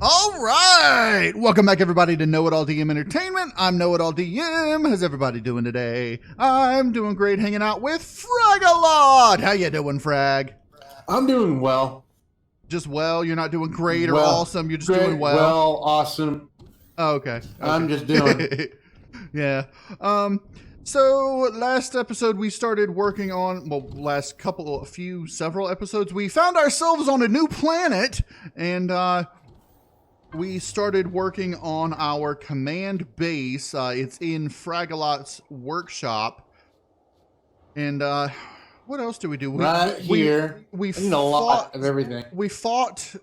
All right, welcome back everybody to KnowItAllDM Entertainment. I'm KnowItAllDM. How's everybody doing today? I'm doing great, hanging out with FragALot. How you doing, Frag? I'm doing well. Just well? You're not doing great or Well, awesome? You're just great, doing well? Well, awesome. Oh, okay. I'm just doing. Yeah. So last episode we started working on, well, several episodes, we found ourselves on a new planet, and we started working on our command base. It's in FragALot's workshop. And what else do we do? We fought a lot of everything. We fought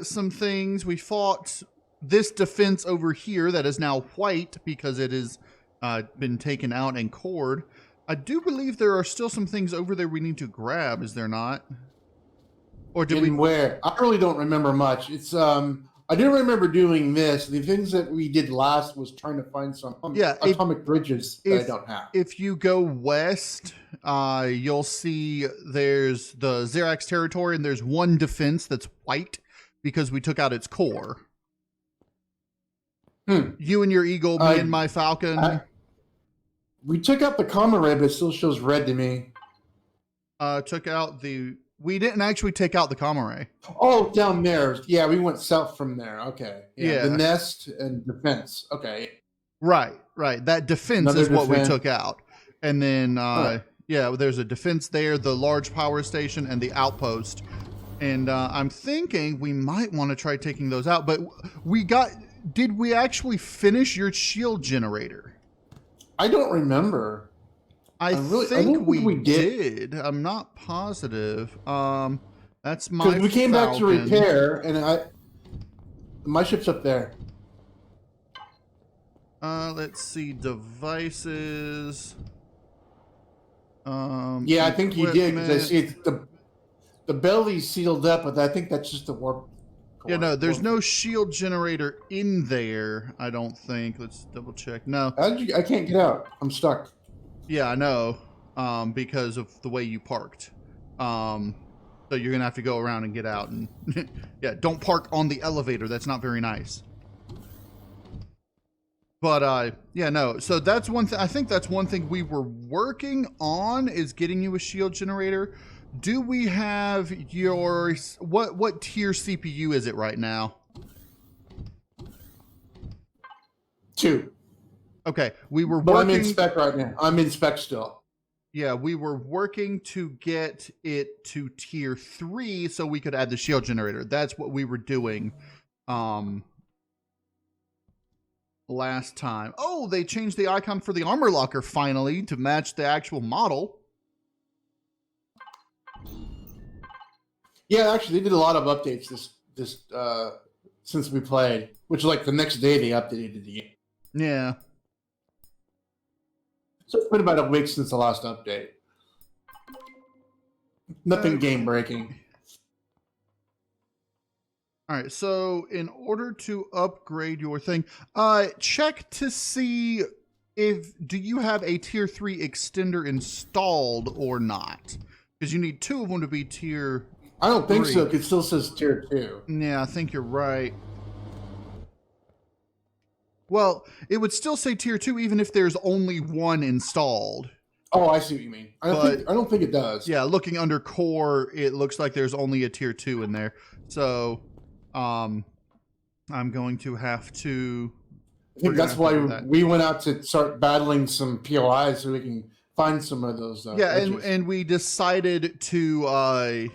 some things. We fought this defense over here that is now white because it has been taken out and cored. I do believe there are still some things over there we need to grab, is there not? Or did we? Where? I really don't remember much. It's I do remember doing this. The things that we did last was trying to find some atomic bridges that I don't have. If you go west, you'll see there's the Zirax territory, and there's one defense that's white because we took out its core. You and your eagle, me and my falcon. We took out the comma ray, but it still shows red to me. We didn't actually take out the comma ray. Oh, down there. Yeah, we went south from there. Okay. Yeah. The nest and defense. Okay. Right. That defense is what we took out. And then, yeah, there's a defense there, the large power station, and the outpost. And I'm thinking we might want to try taking those out. But did we actually finish your shield generator? I don't remember. I think we did. I'm not positive. That's my Because we came back to repair, and my ship's up there. Let's see, devices. Yeah, I think you did. Because I see the belly's sealed up, but I think that's just the warp. Yeah, no, there's no shield generator in there, I don't think. Let's double check. No. I can't get out. I'm stuck. Yeah, I know, because of the way you parked. So you're going to have to go around and get out. And yeah, don't park on the elevator. That's not very nice. But, yeah, no. So that's one thing. I think that's one thing we were working on is getting you a shield generator. Do we have your... What tier CPU is it right now? 2. Okay, we were but working... I'm in spec right now. I'm in spec still. Yeah, we were working to get it to tier 3 so we could add the shield generator. That's what we were doing last time. Oh, they changed the icon for the armor locker finally to match the actual model. Yeah, actually, they did a lot of updates this since we played, which like the next day they updated the game. Yeah. So it's been about a week since the last update. Nothing game breaking. All right, so in order to upgrade your thing, check to see do you have a tier 3 extender installed or not? Because you need 2 of them to be tier 3. I don't think so. It still says tier 2. Yeah, I think you're right. Well, it would still say tier 2 even if there's only 1 installed. Oh, I see what you mean. I don't think it does. Yeah, looking under core, it looks like there's only a tier 2 in there. So, I'm going to have to... I think that's why we went out to start battling some POIs so we can find some of those yeah, edges. and we decided to...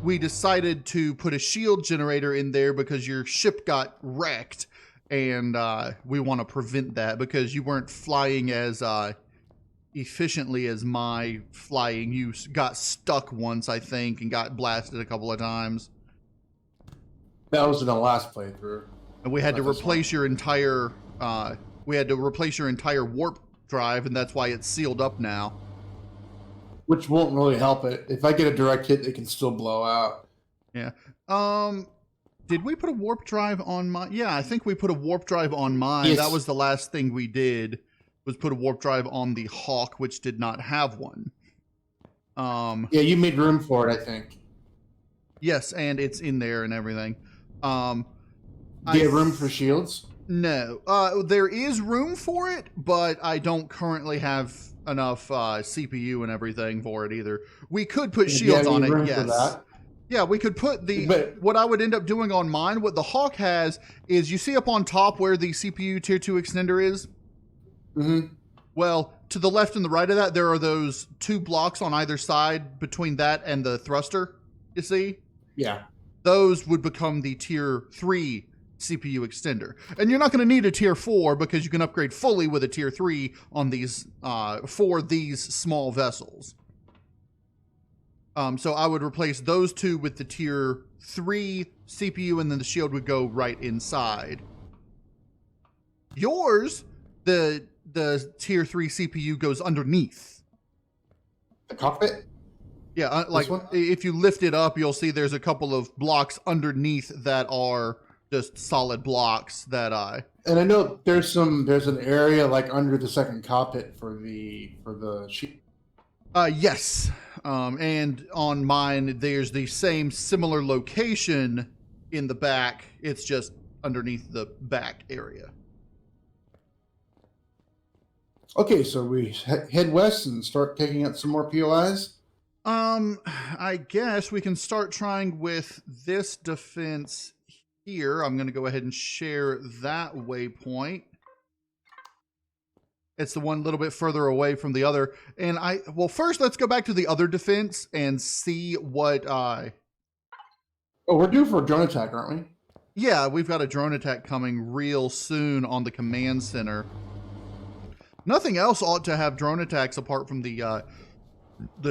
We decided to put a shield generator in there because your ship got wrecked, and we want to prevent that because you weren't flying as efficiently as my flying. You got stuck once, I think, and got blasted a couple of times. That was in the last playthrough. And we had to replace your entire warp drive, and that's why it's sealed up now. Which won't really help it. If I get a direct hit, it can still blow out. Yeah. Did we put a warp drive on mine? Yeah, I think we put a warp drive on mine. Yes. That was the last thing we did, was put a warp drive on the Hawk, which did not have one. Yeah, you made room for it, I think. Yes, and it's in there and everything. Do you have room for shields? No. There is room for it, but I don't currently have enough CPU and everything for it either. We could put shields on it, yes. Yeah, we could put what I would end up doing on mine, what the Hawk has, is you see up on top where the CPU tier 2 extender is? Mm-hmm. Well, to the left and the right of that, there are those 2 blocks on either side between that and the thruster, you see? Yeah. Those would become the tier 3 CPU extender. And you're not going to need a tier 4 because you can upgrade fully with a tier 3 on these for these small vessels. So I would replace those 2 with the tier 3 CPU, and then the shield would go right inside. Yours, the tier 3 CPU goes underneath. The cockpit? Yeah, like if you lift it up, you'll see there's a couple of blocks underneath that are just solid blocks that And I know there's an area like under the second cockpit for the sheet. Yes. And on mine, there's the same similar location in the back. It's just underneath the back area. Okay, so we head west and start taking out some more POIs? I guess we can start trying with this defense here. I'm going to go ahead and share that waypoint. It's the one a little bit further away from the other. And well, first let's go back to the other defense and see what Oh, we're due for a drone attack, aren't we? Yeah, we've got a drone attack coming real soon on the command center. Nothing else ought to have drone attacks apart from the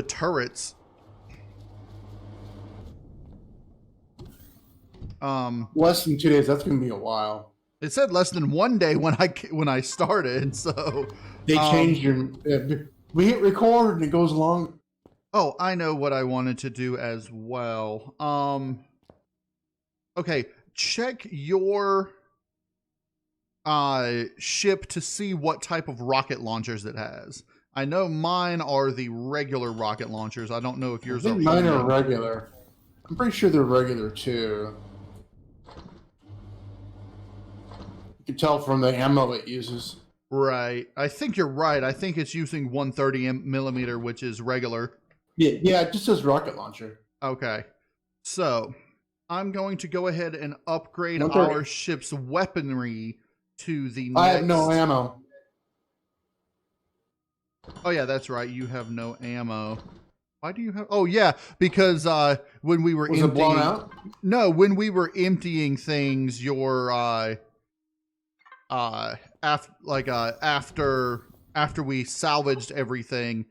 turrets. Less than 2 days. That's going to be a while. It said less than 1 day when I started, so they changed your. We hit record and it goes along. Oh, I know what I wanted to do as well. Okay, check your ship to see what type of rocket launchers it has. I know mine are the regular rocket launchers. I don't know if yours are. Mine are regular. I'm pretty sure they're regular too. You can tell from the ammo it uses. Right. I think you're right. I think it's using 130 millimeter, which is regular. Yeah, it just says rocket launcher. Okay. So I'm going to go ahead and upgrade our ship's weaponry to the next... I have no ammo. Oh, yeah, that's right. You have no ammo. Why do you have... Oh, yeah, because when we were emptying... Was it blown out? No, when we were emptying things, your... after we salvaged everything...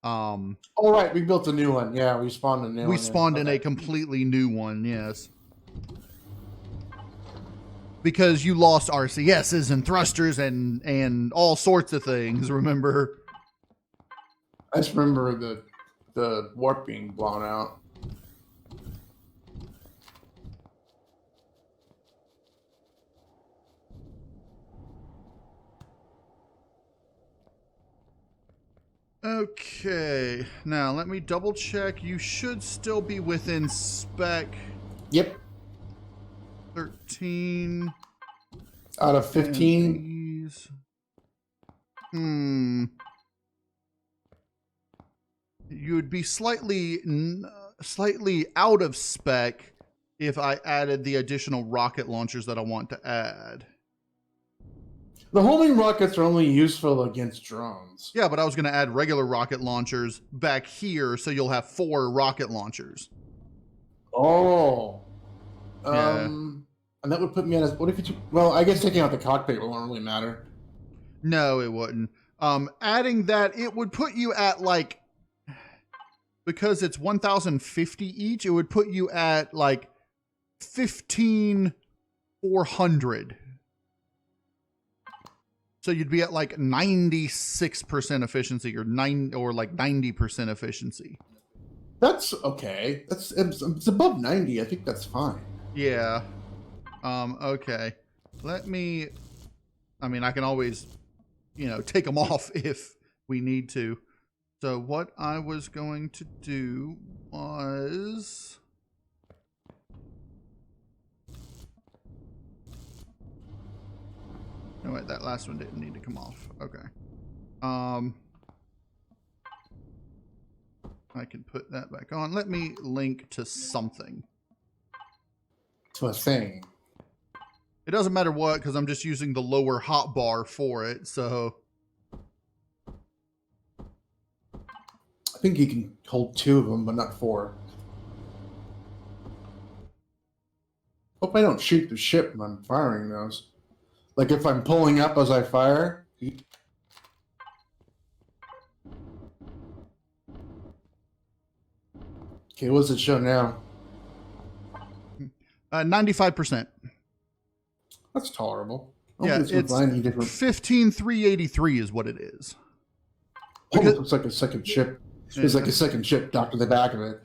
oh, right. We built a new one. Yeah, we spawned a new one. We spawned in a completely new one, yes. Because you lost RCSs and thrusters and all sorts of things, remember? I just remember the warp being blown out. Okay, now let me double check. You should still be within spec. Yep. 13 out of 15. You would be slightly out of spec if I added the additional rocket launchers that I want to add. The homing rockets are only useful against drones. Yeah, but I was going to add regular rocket launchers back here, so you'll have 4 rocket launchers. Oh. Yeah. And that would put me at what if you took, well, I guess taking out the cockpit won't really matter. No, it wouldn't. Adding that, it would put you at like, because it's 1,050 each, it would put you at like 15,400. So you'd be at like 96% efficiency or like 90% efficiency. That's okay. It's above 90. I think that's fine. Yeah. Okay. I mean, I can always, take them off if we need to. So what I was going to do was... Oh, wait, that last one didn't need to come off. Okay. I can put that back on. Let me link to something. To a thing. It doesn't matter what, because I'm just using the lower hotbar for it, so... I think you can hold 2 of them, but not 4. Hope I don't shoot the ship when I'm firing those. Like if I'm pulling up as I fire. Okay, what's it show now? 95%. That's tolerable. Yeah, it's 15,383 is what it is. Because, it's like a second ship. It's like a second ship docked to the back of it.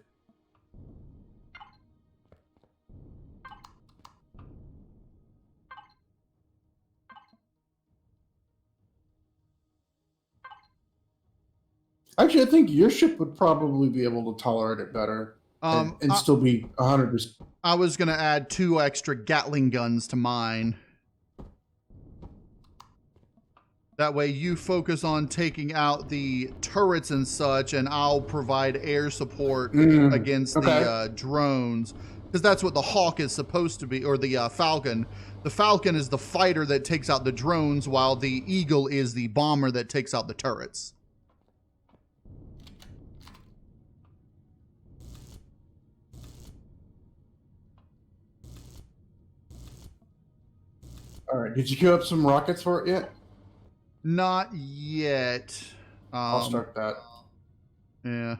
Actually, I think your ship would probably be able to tolerate it better and still be 100%. I was going to add 2 extra Gatling guns to mine. That way you focus on taking out the turrets and such, and I'll provide air support against the drones. Because that's what the Hawk is supposed to be, or the Falcon. The Falcon is the fighter that takes out the drones, while the Eagle is the bomber that takes out the turrets. All right. Did you queue up some rockets for it yet? Not yet. I'll start that. Yeah.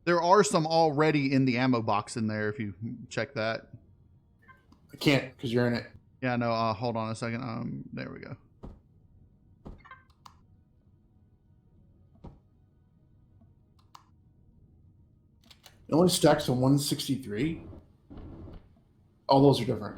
There are some already in the ammo box in there, if you check that. I can't, because you're in it. Yeah, no, hold on a second. There we go. It only stacks to 163? All those are different.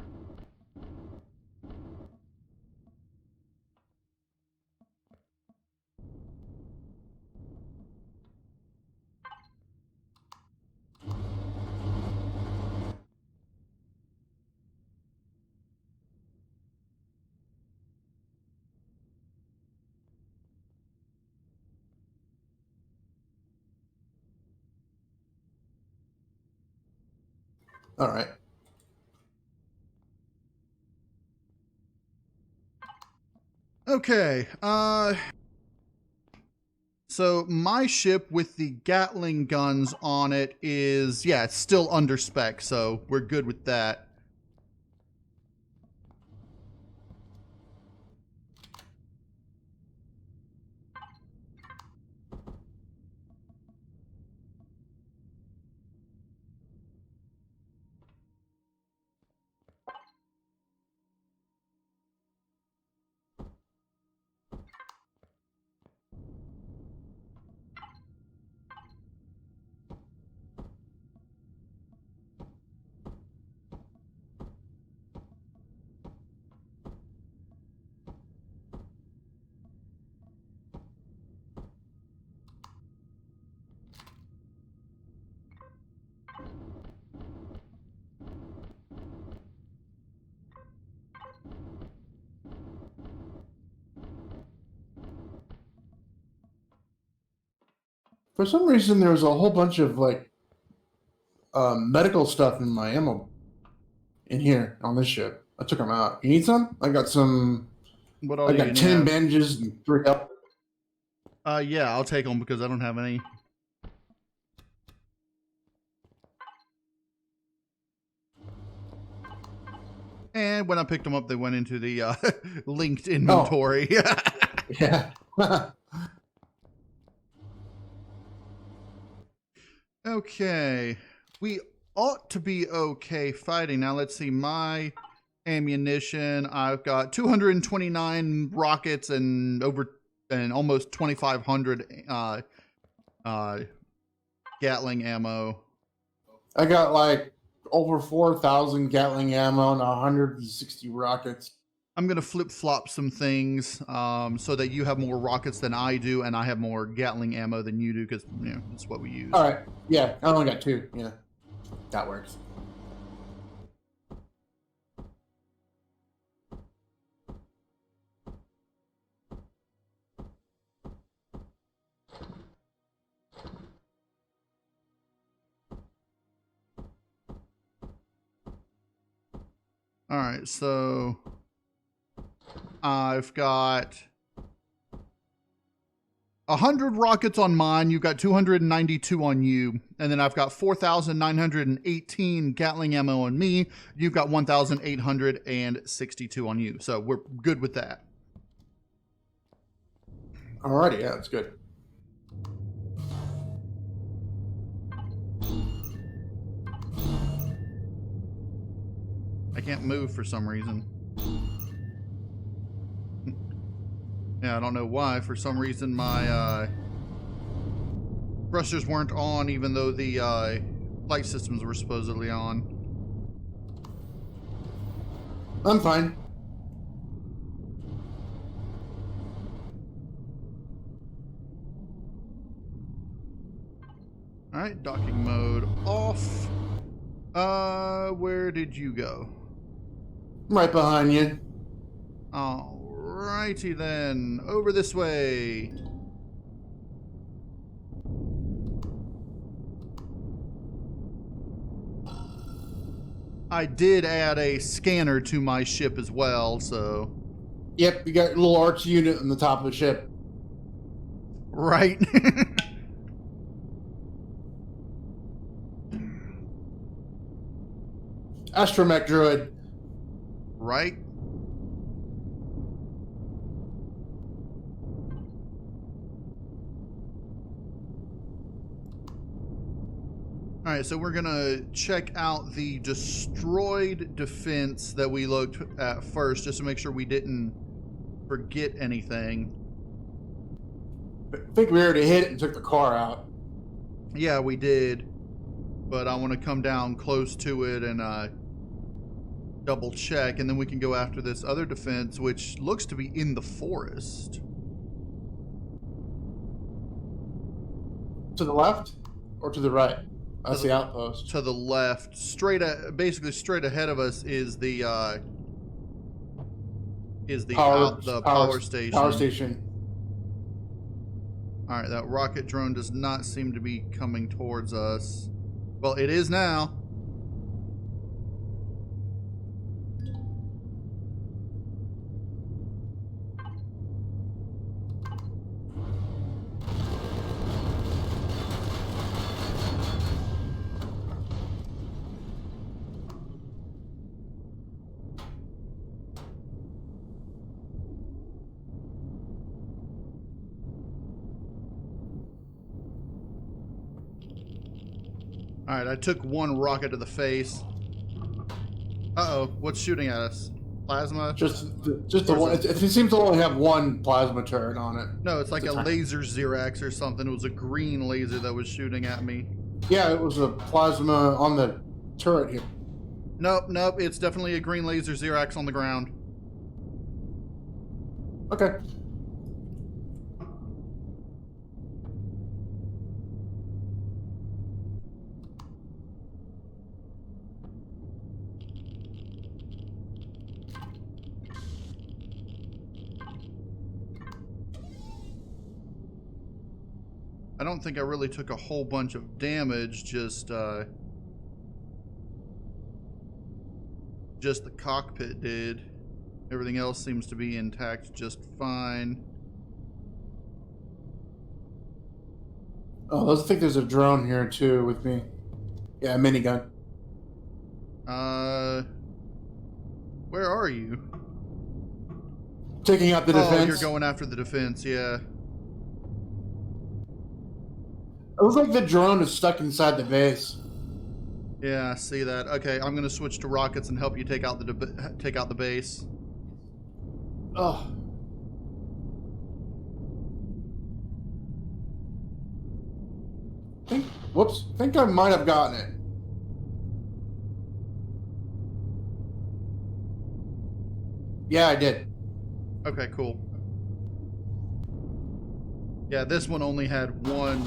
All right. Okay. So my ship with the Gatling guns on it is, yeah, it's still under spec, so we're good with that. For some reason, there was a whole bunch of like medical stuff in my ammo in here on this ship. I took them out. You need some? I got some. What all I do got you 10 have? bandages and 3 health. Yeah, I'll take them because I don't have any. And when I picked them up, they went into the linked inventory. Oh. Yeah. Okay. We ought to be okay fighting. Now, let's see. My ammunition, I've got 229 rockets and almost 2,500 Gatling ammo. I got like over 4,000 Gatling ammo and 160 rockets. I'm going to flip-flop some things so that you have more rockets than I do, and I have more Gatling ammo than you do, because, you know, that's what we use. All right. Yeah, I only got 2. Yeah, that works. All right, so I've got 100 rockets on mine. You've got 292 on you. And then I've got 4,918 Gatling ammo on me. You've got 1,862 on you. So we're good with that. Alrighty, yeah, that's good. I can't move for some reason. Yeah, I don't know why. For some reason, my thrusters weren't on, even though the flight systems were supposedly on. I'm fine. All right, docking mode off. Where did you go? Right behind you. Alrighty then, over this way. I did add a scanner to my ship as well, so... Yep, you got a little arch unit on the top of the ship. Right. Astromech droid. Right. All right, so we're gonna check out the destroyed defense that we looked at first, just to make sure we didn't forget anything. I think we already hit it and took the car out. Yeah, we did, but I want to come down close to it and double check, and then we can go after this other defense, which looks to be in the forest. To the left or to the right? That's the outpost. To the left, basically straight ahead of us is the power station. Power station. All right, that rocket drone does not seem to be coming towards us. Well, it is now. All right, I took one rocket to the face. Uh-oh, what's shooting at us? Plasma? Just the one. It seems to only have one plasma turret on it. No, it's like a laser Zirax or something. It was a green laser that was shooting at me. Yeah, it was a plasma on the turret here. Nope, it's definitely a green laser Zirax on the ground. Okay. I don't think I really took a whole bunch of damage, just the cockpit did. Everything else seems to be intact just fine. Oh, I think there's a drone here too with me. Yeah, a minigun. Where are you? Taking out the defense. Oh, you're going after the defense, yeah. It looks like the drone is stuck inside the base. Yeah, I see that. Okay, I'm gonna switch to rockets and help you take out the base. Oh. Think I might have gotten it. Yeah, I did. Okay, cool. Yeah, this one only had one.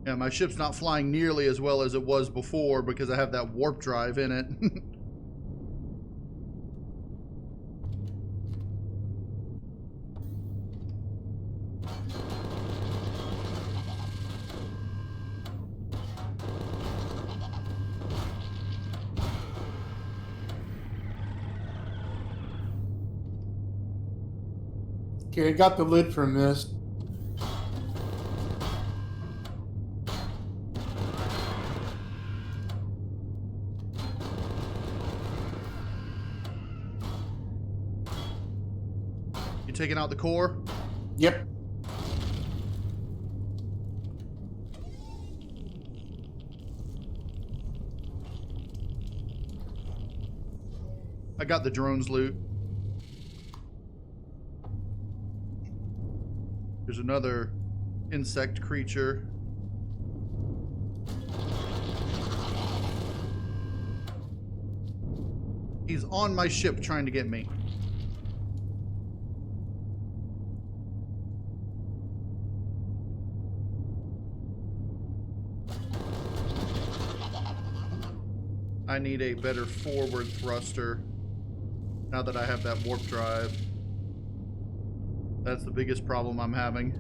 Yeah, my ship's not flying nearly as well as it was before because I have that warp drive in it. Okay, I got the lid from this. You taking out the core? Yep. I got the drone's loot. There's another insect creature. He's on my ship trying to get me. I need a better forward thruster now that I have that warp drive. That's the biggest problem I'm having.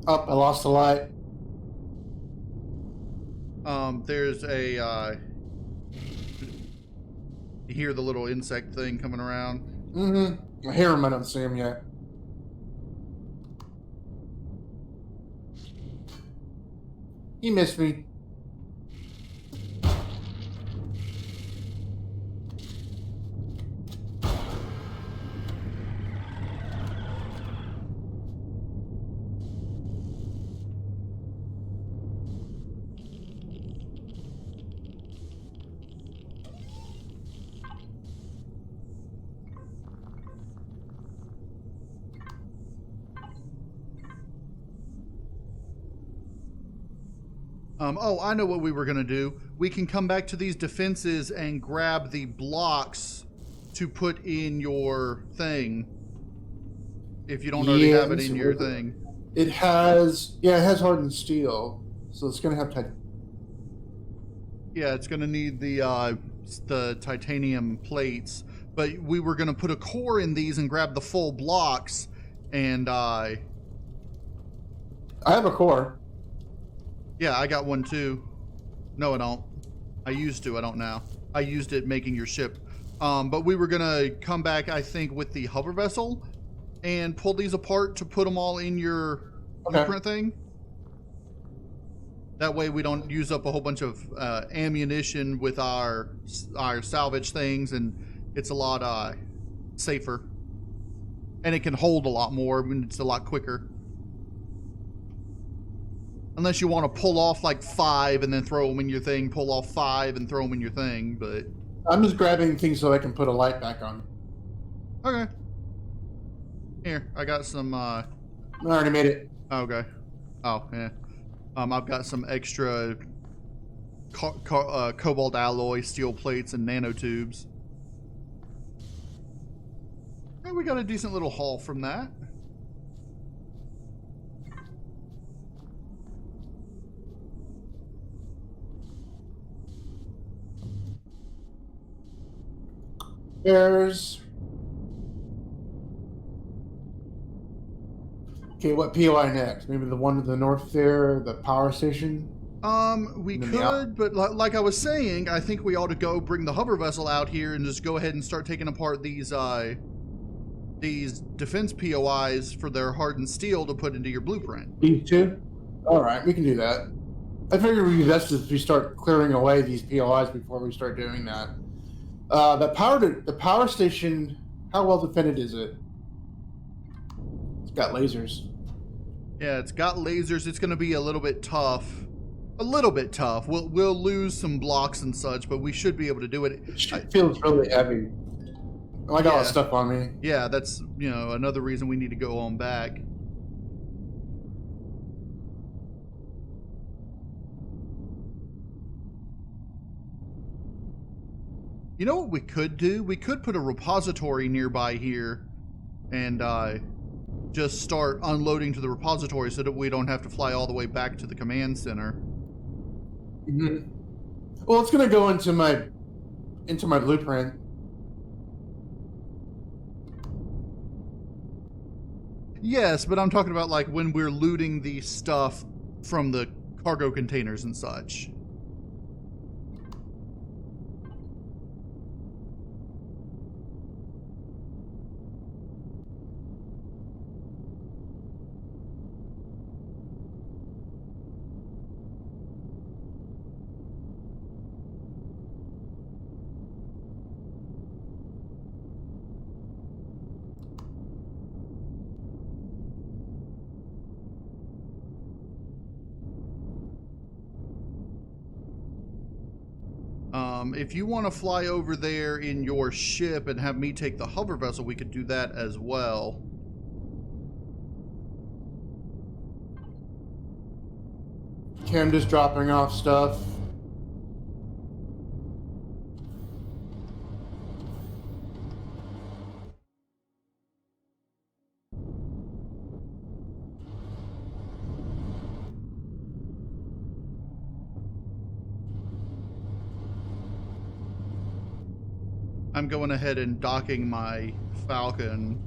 Oh, I lost the light. There's a, you hear the little insect thing coming around? Mm-hmm. I hear him, I don't see him yet. He missed me. Oh, I know what we were going to do. We can come back to these defenses and grab the blocks to put in your thing. If you don't already have it in your thing. It has, yeah, it has hardened steel. So it's going to have to... Yeah, it's going to need the titanium plates. But we were going to put a core in these and grab the full blocks. And, I have a core. Yeah, I got one too. No, I don't. I used to. I don't now. I used it making your ship. But we were gonna come back, I think, with the hover vessel and pull these apart to put them all in your blueprint thing. That way, we don't use up a whole bunch of ammunition with our salvage things, and it's a lot safer. And it can hold a lot more. I mean, it's a lot quicker. Unless you want to pull off like 5 and then throw them in your thing, pull off 5 and throw them in your thing, but... I'm just grabbing things so I can put a light back on. Okay. Here, I got some, I already made it. Okay. Oh, yeah. I've got some extra cobalt alloy steel plates and nanotubes. Hey, we got a decent little haul from that. There's... Okay, what POI next? Maybe the one to the north there, the power station? We could, but like I was saying, I think we ought to go bring the hover vessel out here and just go ahead and start taking apart these defense POIs for their hardened steel to put into your blueprint. These two? Alright, we can do that. I figure it would be best if we start clearing away these POIs before we start doing that. The power station, how well defended is it? It's got lasers. Yeah, it's got lasers. It's going to be a little bit tough. A little bit tough. We'll lose some blocks and such, but we should be able to do it. It feels really heavy. I got all that stuff on me. Yeah, that's, you know, another reason we need to go on back. You know what we could do? We could put a repository nearby here and just start unloading to the repository so that we don't have to fly all the way back to the command center. Mm-hmm. Well, it's going to go into my blueprint. Yes, but I'm talking about like when we're looting the stuff from the cargo containers and such. If you want to fly over there in your ship and have me take the hover vessel, we could do that as well. Okay, I'm just dropping off stuff. I'm going ahead and docking my Falcon.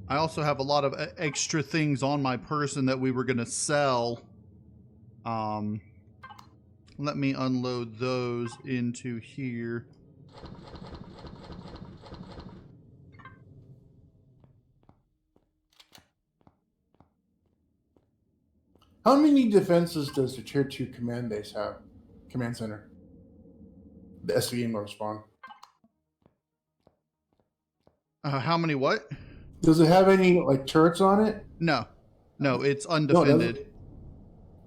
I also have a lot of extra things on my person that we were going to sell. Let me unload those into here. How many defenses does the Tier 2 command base have? Command center. The SVM will respond. How many what? Does it have any like turrets on it? No, it's No, it undefended.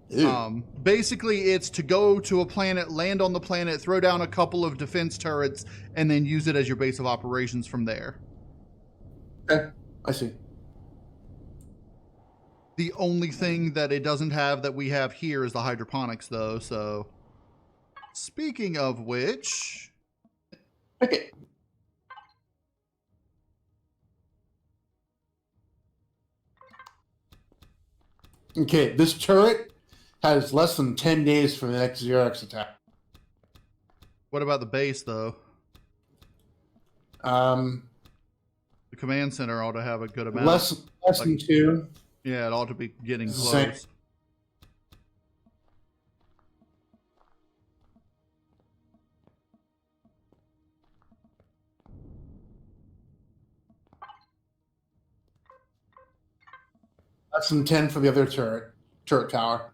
Ew. Basically, it's to go to a planet, land on the planet, throw down a couple of defense turrets, and then use it as your base of operations from there. Okay, I see. The only thing that it doesn't have that we have here is the hydroponics, though. So, speaking of which, Okay. Okay, this turret has less than 10 days for the next Zirax attack. what about the base, though? Um, The command center ought to have a good amount. less than 2. Yeah, it ought to be getting Same. close. Less than 10 for the other turret tower.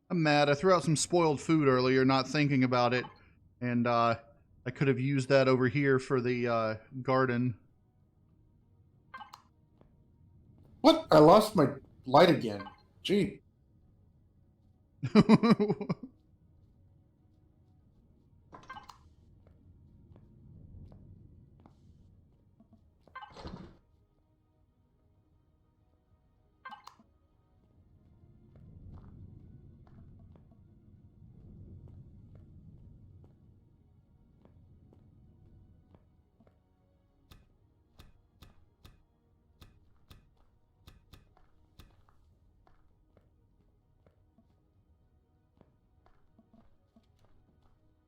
I'm mad. I threw out some spoiled food earlier, not thinking about it, and I could have used that over here for the garden. What? I lost my light again. Gee.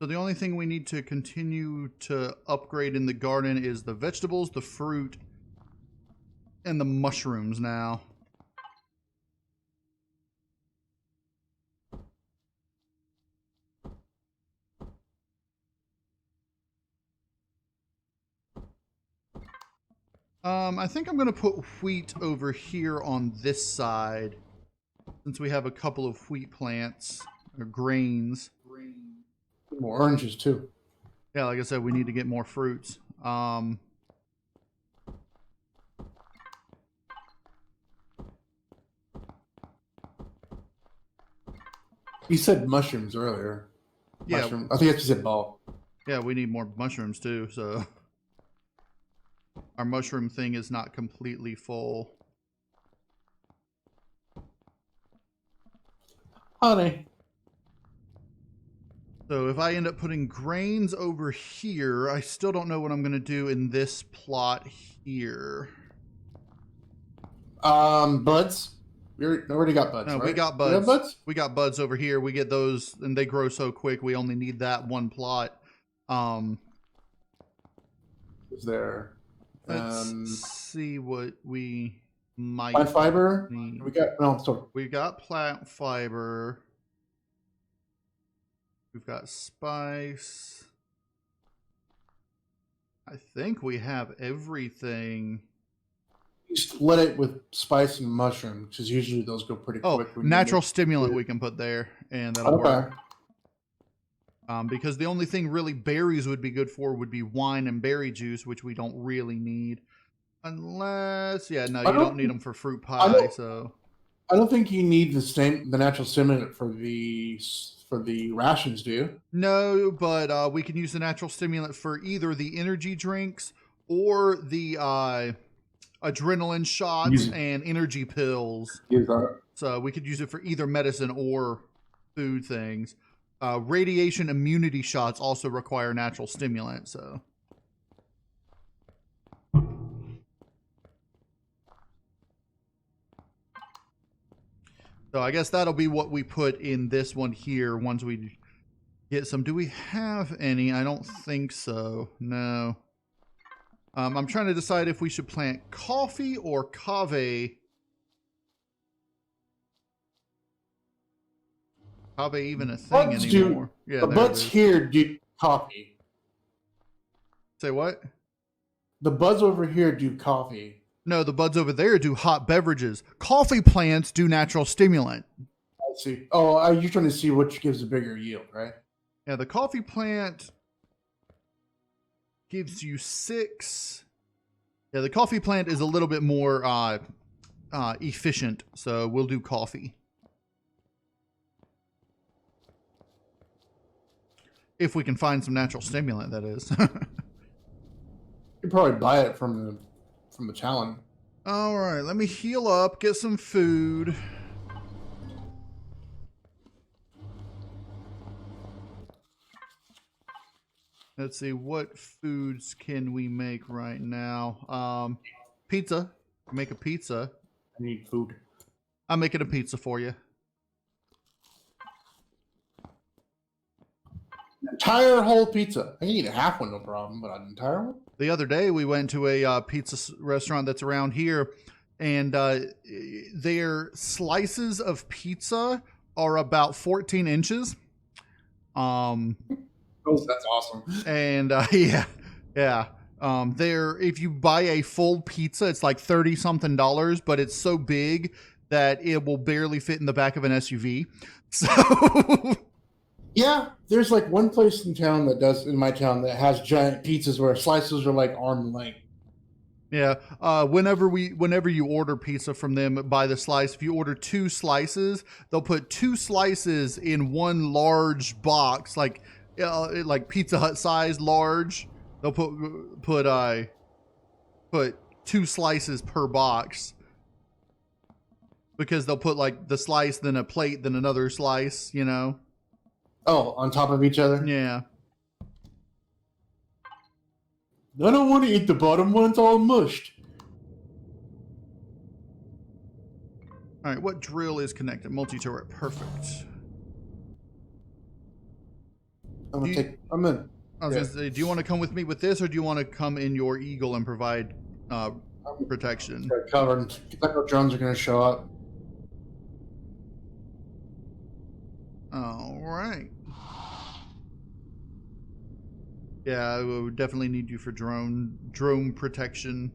So the only thing we need to continue to upgrade in the garden is the vegetables, the fruit, and the mushrooms now. I think I'm going to put wheat over here on this side, since we have a couple of wheat plants, or grains. More oranges, too. Yeah, like I said, we need to get more fruits. You said mushrooms earlier. Yeah. Mushroom. I think that's what you said ball. Yeah, we need more mushrooms too, so our mushroom thing is not completely full. Honey. So if I end up putting grains over here, I still don't know what I'm going to do in this plot here. Buds. We already got buds. No, right? we got We have buds. buds? We got buds over here. We get those, and they grow so quick. We only need that one plot. Is there? Let's see what we. might Plant fiber. need. We got no. Sorry. We've got plant fiber. We've got spice. I think we have everything. Just let it with spice and mushroom, because usually those go pretty quick. Natural stimulant we can put there, and that'll work. Because the only thing really berries would be good for would be wine and berry juice, which we don't really need. Unless, yeah, no, you don't need them for fruit pie. So I don't think you need the natural stimulant for the rations, do you? No, but we can use the natural stimulant for either the energy drinks or the adrenaline shots and energy pills. So we could use it for either medicine or food things. Radiation immunity shots also require natural stimulant, so. So I guess that'll be what we put in this one here once we get some. Do we have any? I don't think so. No. I'm trying to decide if we should plant coffee or cave. Cave even a thing anymore? The buds here do coffee. Say what? The buds over here do coffee. No, the buds over there do hot beverages. Coffee plants do natural stimulant. I see. Oh, you're trying to see which gives a bigger yield, right? Yeah, the coffee plant gives you 6. Yeah, the coffee plant is a little bit more efficient, so we'll do coffee. If we can find some natural stimulant, that is. You could probably buy it from the Talon. All right, let me heal up, get some food. Let's see, what foods can we make right now? Pizza. Make a pizza. I need food. I'm making a pizza for you. An entire whole pizza. I can eat a half one, no problem, but an entire one? The other day, we went to a pizza restaurant that's around here, and their slices of pizza are about 14 inches. That's awesome. And yeah. If you buy a full pizza, it's like $30-something, but it's so big that it will barely fit in the back of an SUV. So yeah, there's like one place in my town that has giant pizzas where slices are like arm length. Yeah. Whenever you order pizza from them by the slice, if you order 2 slices, they'll put 2 slices in one large box, like Pizza Hut size large. They'll put 2 slices per box, because they'll put like the slice, then a plate, then another slice, you know. Oh, on top of each other? Yeah. I don't want to eat the bottom one. It's all mushed. All right, what drill is connected? Multi-turret. Perfect. I'm in. I was gonna say, do you want to come with me with this, or do you want to come in your Eagle and provide protection? Covered. Echo drones are going to show up. All right. Yeah, we would definitely need you for drone protection.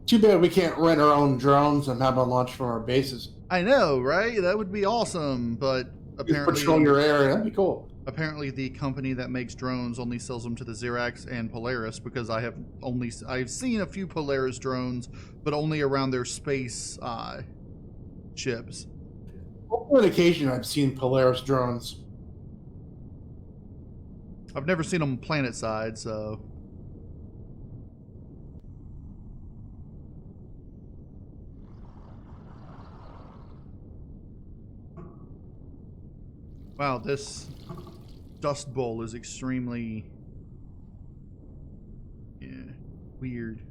Too bad we can't rent our own drones and have them launch from our bases. I know, right? That would be awesome, but apparently patrol your area. That'd be cool. Apparently, the company that makes drones only sells them to the Zirax and Polaris, because I've seen a few Polaris drones, but only around their space ships. On occasion, I've seen Polaris drones. I've never seen them planet side, so. Wow, this dust bowl is extremely weird.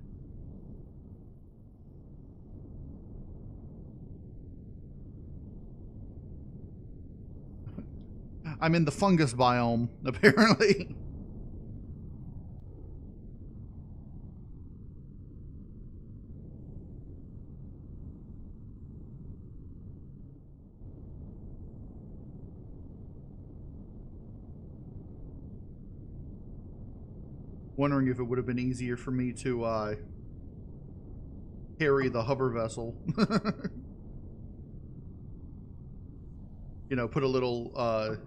I'm in the fungus biome, apparently. Wondering if it would have been easier for me to carry the hover vessel. You know, put a little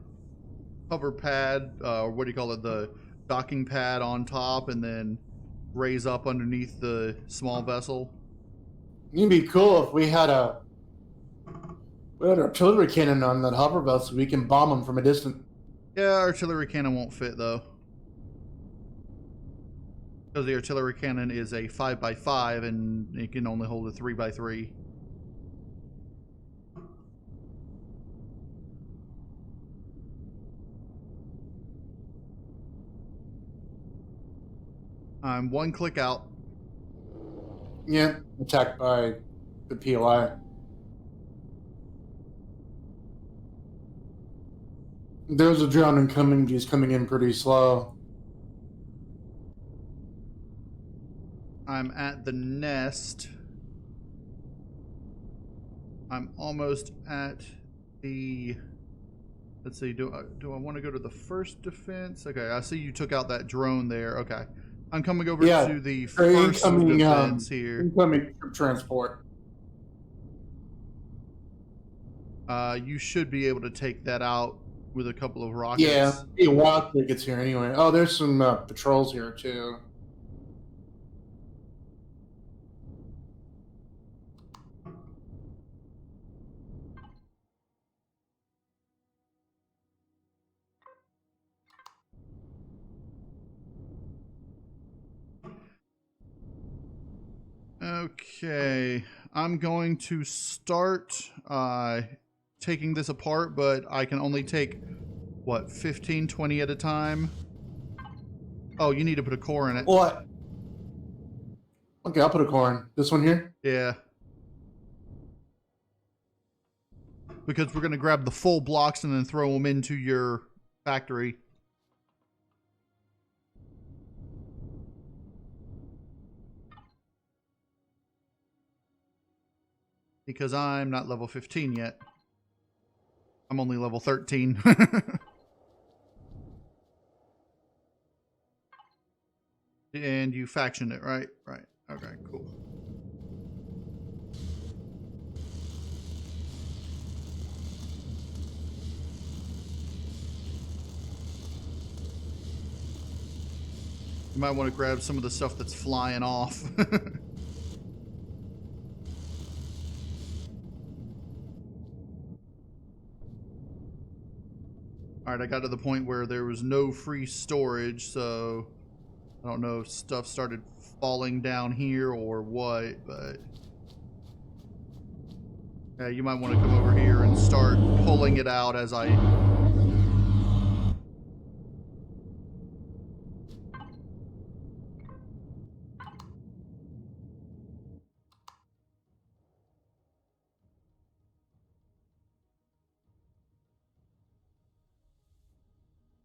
hover pad, or what do you call it, the docking pad on top, and then raise up underneath the small vessel. It'd be cool if we had an artillery cannon on that hover vessel. We can bomb them from a distance. Yeah, artillery cannon won't fit though, because the artillery cannon is a 5x5 and it can only hold a 3x3. I'm one click out. Yeah, attacked by the POI. There's a drone incoming, but he's coming in pretty slow. I'm at the nest. I'm almost at the... Let's see, do I want to go to the first defense? Okay, I see you took out that drone there. Okay. I'm coming over to the first defense here. Incoming transport. You should be able to take that out with a couple of rockets. Yeah, be a while till it gets here anyway. Oh, there's some patrols here too. Okay, I'm going to start taking this apart, but I can only take, what, 15, 20 at a time? Oh, you need to put a core in it. What? Okay, I'll put a core in. This one here? Yeah. Because we're going to grab the full blocks and then throw them into your factory. Because I'm not level 15 yet. I'm only level 13. And you factioned it, right? Right. Okay, cool. You might want to grab some of the stuff that's flying off. Alright, I got to the point where there was no free storage, so I don't know if stuff started falling down here or what, but yeah, you might want to come over here and start pulling it out as I...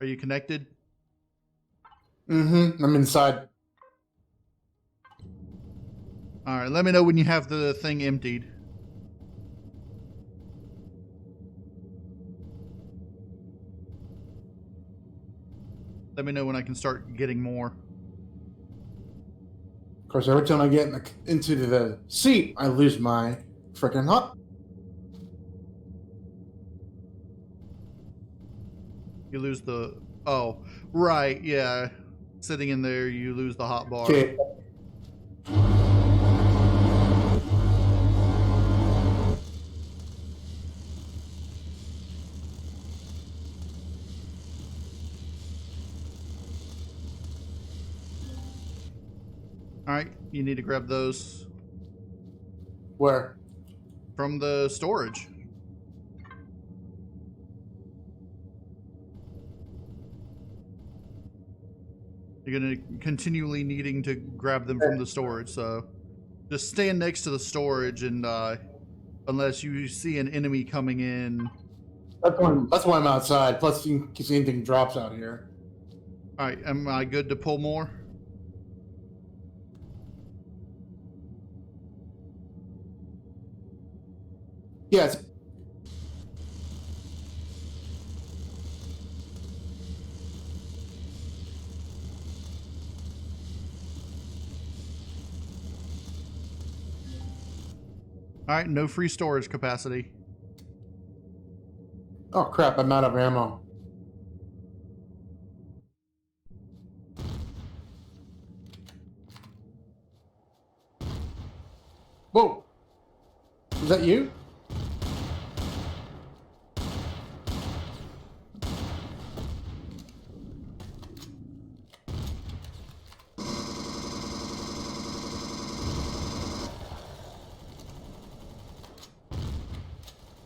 Are you connected? Mm-hmm. I'm inside. All right, let me know when you have the thing emptied. Let me know when I can start getting more. Of course, every time I get into the seat, I lose my freaking hot. You lose the... Oh, right, yeah. Sitting in there, you lose the hot bar. Okay. Alright, you need to grab those Where? from the storage. You're going to continually needing to grab them from the storage, so just stand next to the storage and unless you see an enemy coming in, That's why I'm outside. Plus, in case anything drops out here. All right, am I good to pull more? Yes. All right, no free storage capacity. Oh crap! I'm out of ammo. Whoa! Is that you?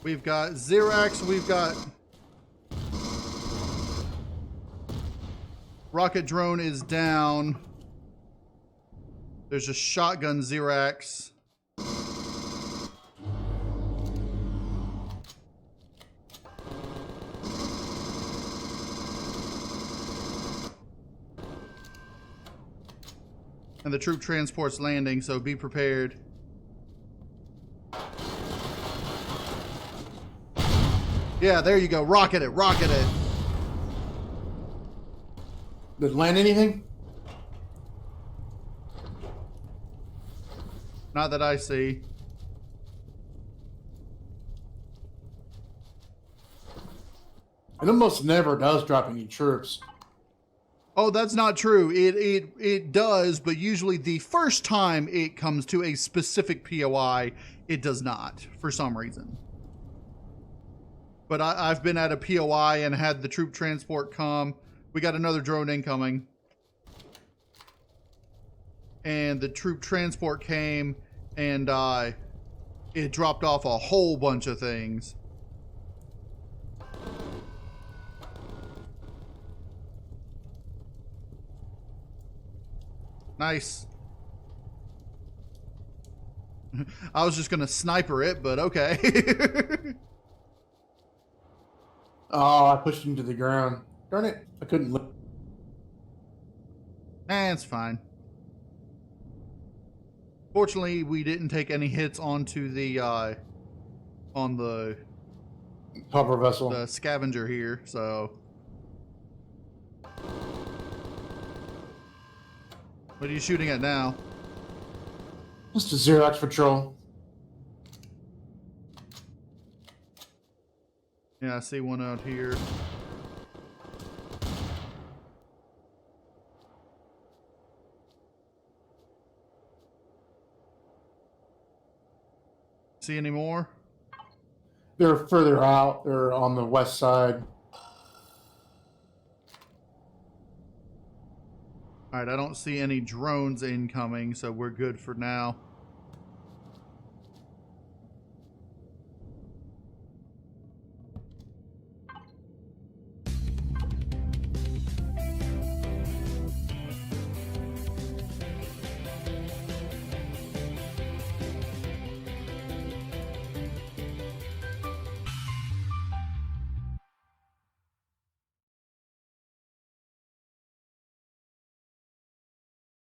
We've got Zirax, we've got... Rocket drone is down. There's a shotgun Zirax. And the troop transport's landing, so be prepared. Yeah, there you go. Rocket it, rocket it. Did it land anything? Not that I see. It almost never does drop any troops. Oh, that's not true. It does, but usually the first time it comes to a specific POI, it does not, for some reason. But I've been at a POI and had the troop transport come. We got another drone incoming. And the troop transport came and it dropped off a whole bunch of things. Nice. I was just gonna sniper it, but okay. Oh, I pushed him to the ground. Darn it! I couldn't look. It's fine. Fortunately, we didn't take any hits onto the on the Hover vessel. the scavenger here, so. What are you shooting at now? Just a Zirax patrol. Yeah, I see one out here. See any more? They're further out. They're on the west side. All right, I don't see any drones incoming, so we're good for now.